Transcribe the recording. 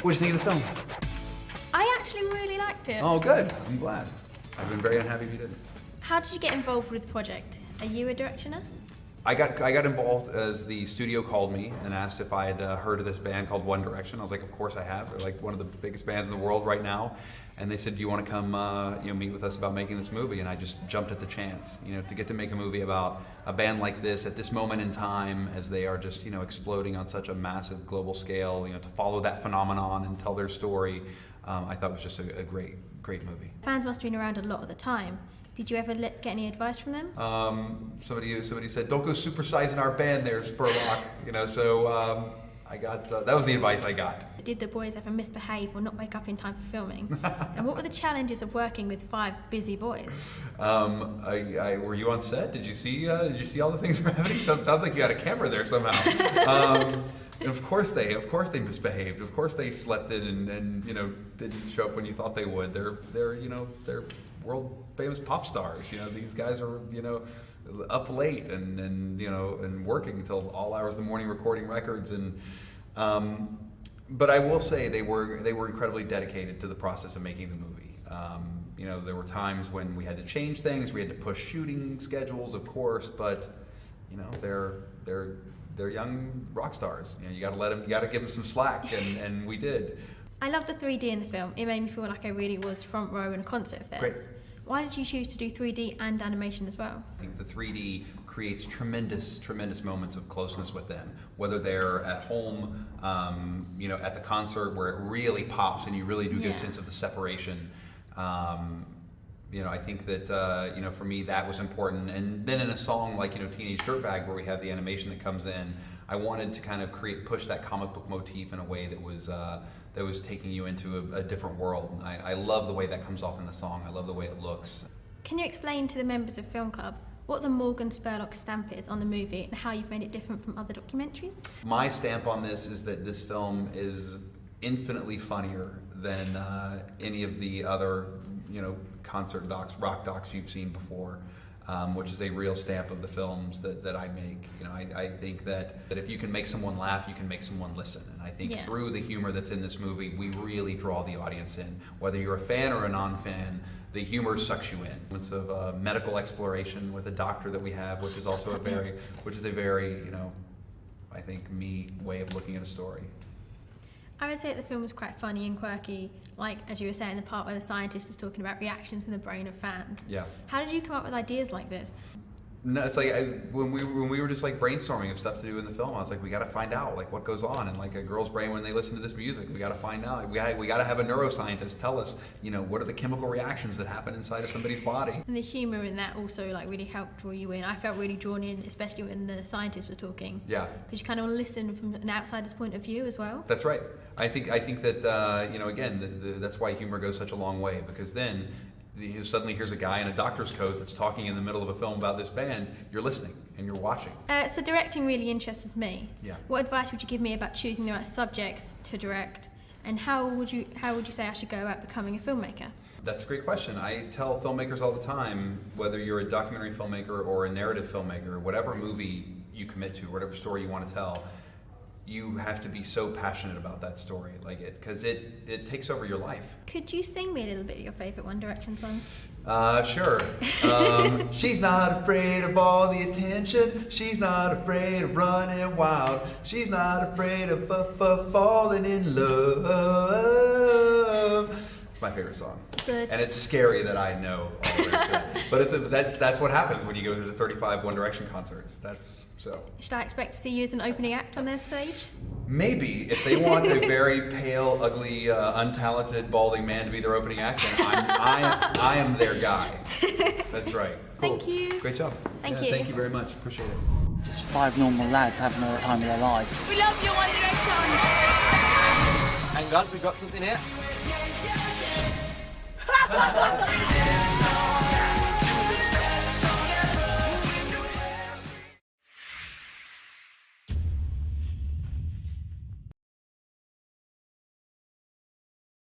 What did you think of the film? I actually really liked it. Oh, good. I'm glad. I've been very unhappy if you didn't. How did you get involved with the project? Are you a directioner? I got involved as the studio called me and asked if I had heard of this band called One Direction. I was like, of course I have. They're like one of the biggest bands in the world right now. And they said, do you want to come meet with us about making this movie? And I just jumped at the chance, to get to make a movie about a band like this at this moment in time as they are just, exploding on such a massive global scale, to follow that phenomenon and tell their story. I thought it was just a great movie. Fans must have been around a lot of the time. Did you ever get any advice from them? Somebody said, don't go supersizing our band there, Spurlock. So I got, that was the advice I got. Did the boys ever misbehave or not wake up in time for filming? And what were the challenges of working with 5 busy boys? Were you on set? Did you see all the things that were happening? Sounds like you had a camera there somehow. And of course they misbehaved. Of course they slept in and didn't show up when you thought they would. They're world famous pop stars. These guys are up late and working until all hours of the morning recording records but I will say they were incredibly dedicated to the process of making the movie. There were times when we had to change things, we had to push shooting schedules, of course, but they're young rock stars. You gotta give them some slack, and we did. I love the 3D in the film. It made me feel like I really was front row in a concert of theirs. Great. Why did you choose to do 3D and animation as well? I think the 3D creates tremendous moments of closeness with them. Whether they're at home, at the concert where it really pops and you really do get a sense of the separation. I think that for me that was important. And then in a song like Teenage Dirtbag, where we have the animation that comes in, I wanted to kind of push that comic book motif in a way that was taking you into a different world. I love the way that comes off in the song. I love the way it looks. Can you explain to the members of Film Club what the Morgan Spurlock stamp is on the movie and how you've made it different from other documentaries? My stamp on this is that this film is infinitely funnier than any of the other concert docs, rock docs you've seen before. Which is a real stamp of the films that I make. I think that if you can make someone laugh, you can make someone listen. And I think through the humor that's in this movie, we really draw the audience in. Whether you're a fan or a non-fan, the humor sucks you in. Moments of medical exploration with a doctor that we have, which is also a very, I think, me way of looking at a story. I would say that the film was quite funny and quirky, like, as you were saying, the part where the scientist is talking about reactions in the brain of fans. Yeah. How did you come up with ideas like this? No, it's like when we were just like brainstorming of stuff to do in the film, I was like, we got to find out like what goes on in like a girl's brain when they listen to this music. We got to find out. We got to have a neuroscientist tell us, what are the chemical reactions that happen inside of somebody's body. And the humor in that also like really helped draw you in. I felt really drawn in, especially when the scientist was talking. Yeah. Because you kind of want to listen from an outsider's point of view as well. That's right. I think that again, that's why humor goes such a long way, because then suddenly here's a guy in a doctor's coat that's talking in the middle of a film about this band. You're listening and you're watching. So directing really interests me. Yeah. What advice would you give me about choosing the right subjects to direct, and how would you say I should go about becoming a filmmaker? That's a great question. I tell filmmakers all the time, whether you're a documentary filmmaker or a narrative filmmaker, whatever movie you commit to, whatever story you want to tell, you have to be so passionate about that story, because it takes over your life. Could you sing me a little bit of your favorite One Direction song? Sure. She's not afraid of all the attention. She's not afraid of running wild. She's not afraid of falling in love. It's my favorite song. And it's scary that I know all the lyrics. But that's what happens when you go to the 35 One Direction concerts. Should I expect to see you as an opening act on their stage? Maybe. If they want a very pale, ugly, untalented, balding man to be their opening act, then I am their guy. That's right. Cool. Thank you. Great job. Thank you. Thank you very much. Appreciate it. Just 5 normal lads having all the time of their life. We love you, One Direction! Hang on, we got something here.